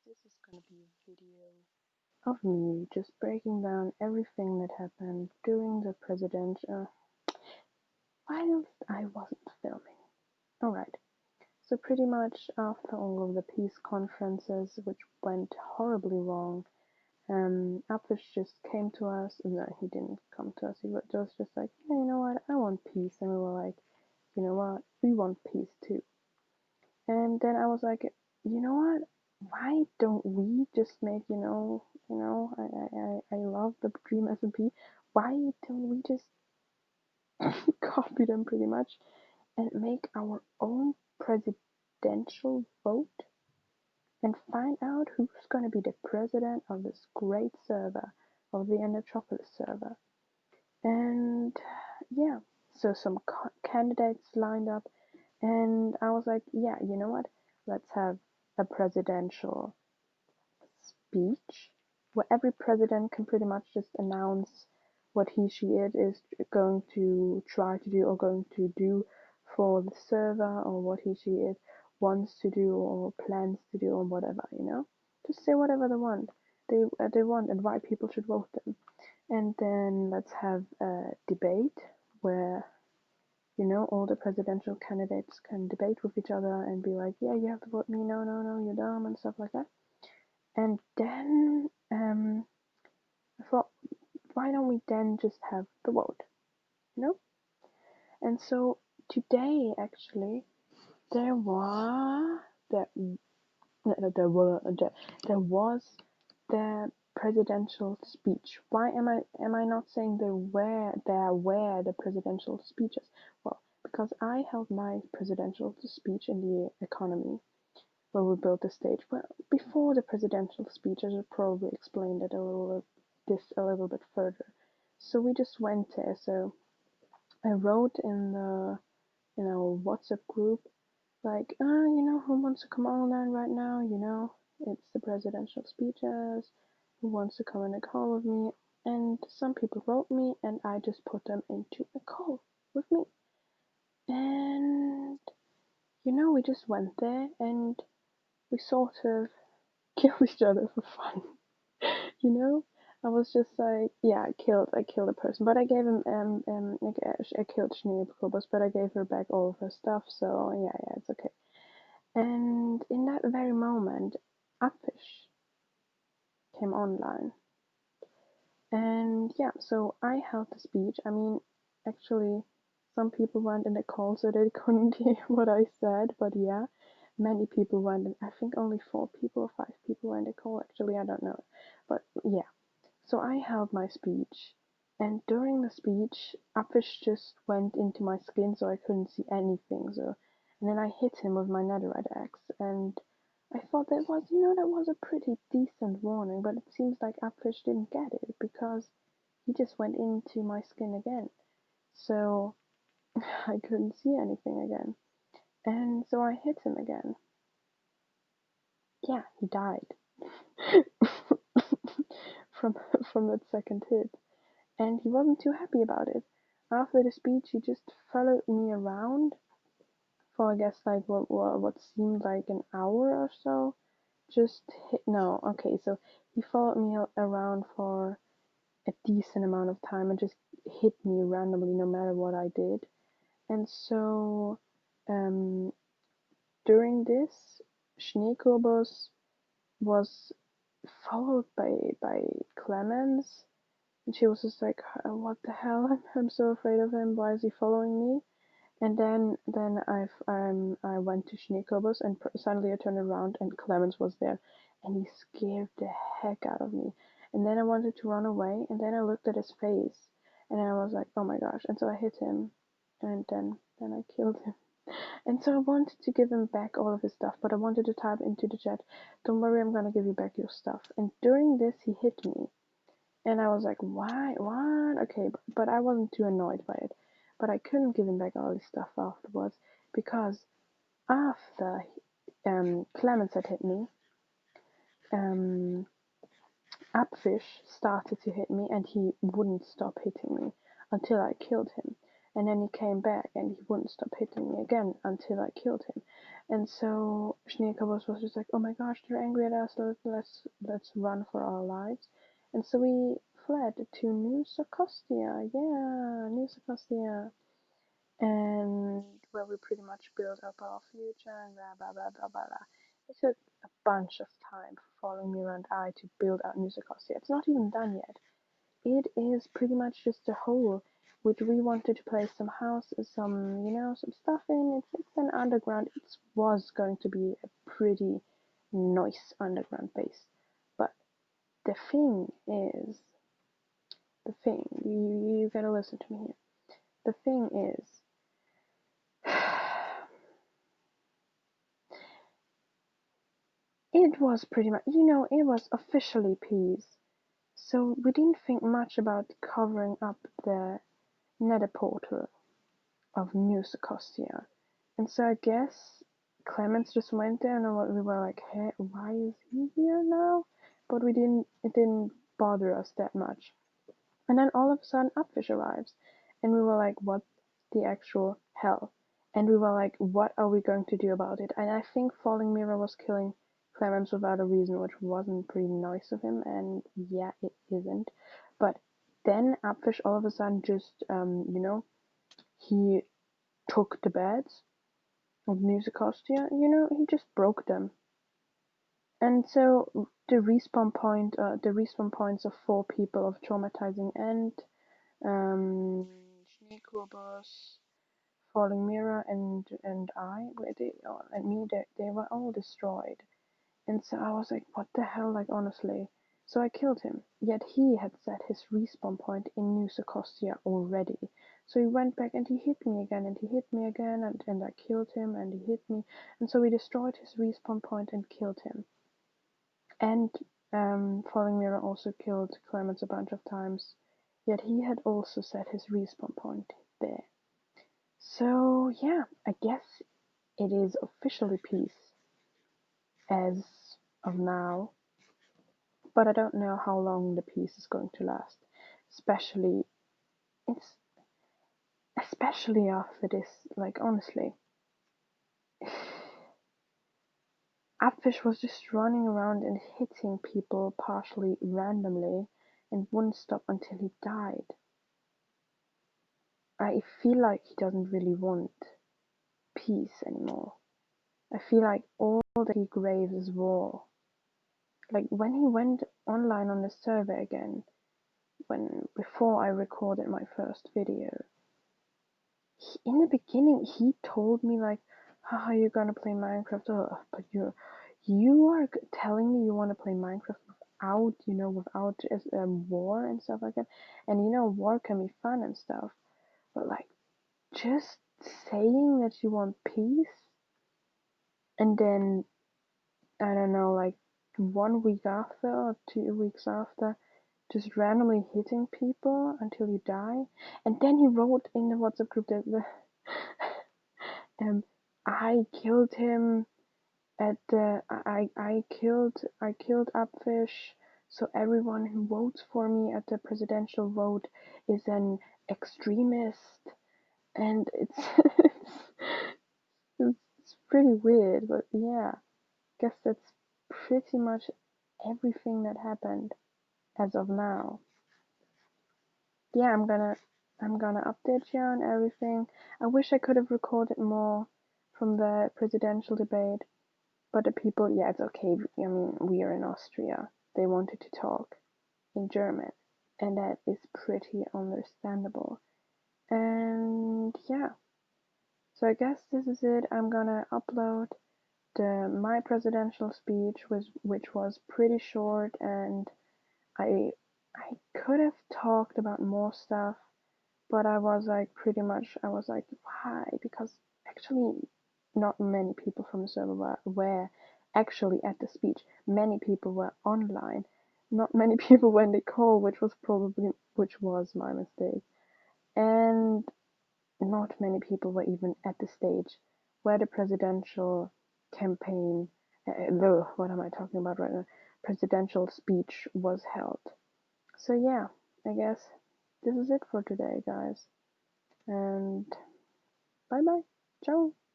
This is gonna be a video of me just breaking down everything that happened during the presidential whilst I wasn't filming. Alright, so pretty much after all of the peace conferences, which went horribly wrong, Apfish just came to us. No, he didn't come to us. He was just like, yeah, you know what? I want peace. And we were like, you know what? We want peace too. And then I was like, you know what? Why don't we just make, I love the Dream SMP. Why don't we just copy them pretty much and make our own presidential vote and find out who's going to be the president of this great server, of the Endertropolis server? And yeah, so some candidates lined up, and I was like, yeah, you know what? Let's have a presidential speech where every president can pretty much just announce what he/she/it is going to try to do or going to do for the server, or what he/she/it wants to do or plans to do or whatever, Just say whatever they want and why people should vote them. And then let's have a debate where all the presidential candidates can debate with each other and be like, yeah, you have to vote me, no, no, no, you're dumb, and stuff like that. And then I thought, why don't we then just have the vote, you know? And so today, actually, there were there there were there was the presidential speech. Why am I not saying there were the presidential speeches? Well, because I held my presidential speech in the economy where we built the stage. Well, before the presidential speech, I should probably explain that a little bit further. So we just went there. So I wrote in the WhatsApp group like, who wants to come online right now? It's the presidential speeches. Who wants to come in a call with me? And some people wrote me, and I just put them into a call with me. And we just went there and we sort of killed each other for fun. you know I was just like, yeah, I killed a person, but I gave him I killed Schneekobus, but I gave her back all of her stuff, so yeah, it's okay. And in that very moment, Upfish came online, and yeah, so I held the speech. I mean, actually, some people went in the call, so they couldn't hear what I said, but yeah, many people went, and I think only 4 people or 5 people were in the call. Actually, I don't know, but yeah. So I held my speech, and during the speech, Upfish just went into my skin so I couldn't see anything. And then I hit him with my netherite axe, and I thought that was a pretty decent warning, but it seems like Upfish didn't get it because he just went into my skin again. So I couldn't see anything again. And so I hit him again. Yeah, he died from from that second hit. And he wasn't too happy about it. After the speech, he just followed me around for, I guess, like what seemed like an hour or so. Just hit, no, okay, so he followed me around for a decent amount of time and just hit me randomly no matter what I did. And so um, during this, Schneekobos was followed by Clemens. And she was just like, what the hell? I'm so afraid of him. Why is he following me? And then I went to Schneekobos, and suddenly I turned around and Clemens was there, and he scared the heck out of me. And then I wanted to run away, and then I looked at his face, and I was like, oh my gosh! And so I hit him, and then I killed him. And so I wanted to give him back all of his stuff, but I wanted to type into the chat, don't worry, I'm gonna give you back your stuff. And during this, he hit me. And I was like, why? What? Okay, but I wasn't too annoyed by it. But I couldn't give him back all his stuff afterwards because after Clemens had hit me, um, Upfish started to hit me and he wouldn't stop hitting me until I killed him. and then he came back and he wouldn't stop hitting me again until I killed him. And so Schneekobos was just like, oh my gosh, they're angry at us, let's run for our lives. And so we fled to New Socostia, yeah, New Socostia, and where we pretty much built up our future and blah blah blah blah blah. Blah. It took a bunch of time for Falling Mirror and I to build out New Socostia. It's not even done yet. It is pretty much just a hole which we wanted to place some houses, some, you know, some stuff in. It's an underground. It was going to be a pretty nice underground base. But the thing is, you gotta listen to me here. The thing is, it was pretty much, you know, it was officially peace. So we didn't think much about covering up the nether portal of New Socostia. And so I guess Clemens just went there and we were like, hey, why is he here now? But it didn't bother us that much. And then all of a sudden Upfish arrives. And we were like, what the actual hell? And we were like, what are we going to do about it? And I think Falling Mirror was killing Clemens without a reason, which wasn't pretty nice of him. And yeah, it isn't. But then Upfish all of a sudden just, you know, he took the beds of New Socostia, you know, he just broke them. And so the respawn points of 4 people of Traumatizing End, Schneekobos, Falling Mirror, and me, they were all destroyed. And so I was like, what the hell, like honestly. So I killed him, yet he had set his respawn point in New Socostia already. So he went back and he hit me again and he hit me again and I killed him and he hit me. And so we destroyed his respawn point and killed him. And Falling Mirror also killed Clemens a bunch of times, yet he had also set his respawn point there. So yeah, I guess it is officially peace as of now, but I don't know how long the peace is going to last. Especially, it's especially after this. Like honestly, Upfish was just running around and hitting people partially randomly, and wouldn't stop until he died. I feel like he doesn't really want peace anymore. I feel like all that he craves is war. Like when he went online on the server again, before I recorded my first video, in the beginning he told me like, haha, you're gonna play Minecraft, but you are telling me you want to play Minecraft without, you know, without war and stuff like that. And you know, war can be fun and stuff, but like just saying that you want peace and then I don't know, like 1 week after or 2 weeks after, just randomly hitting people until you die. And then he wrote in the WhatsApp group that um, I killed him at the I killed Upfish, so everyone who votes for me at the presidential vote is an extremist, and it's pretty weird, but yeah, guess that's pretty much everything that happened as of now. Yeah, I'm gonna update you on everything. I wish I could have recorded more from the presidential debate, but the people, yeah, it's okay. I mean, we are in Austria. They wanted to talk in German, and that is pretty understandable. And yeah, so I guess this is it. I'm gonna upload my presidential speech, which was pretty short, and I I could have talked about more stuff, but I was like why? Because actually not many people from the server were actually at the speech. Many people were online. Not many people were in the call, which was my mistake. And not many people were even at the stage where the presidential campaign, what am I talking about right now? Presidential speech was held. So yeah, I guess this is it for today, guys. And bye bye. Ciao.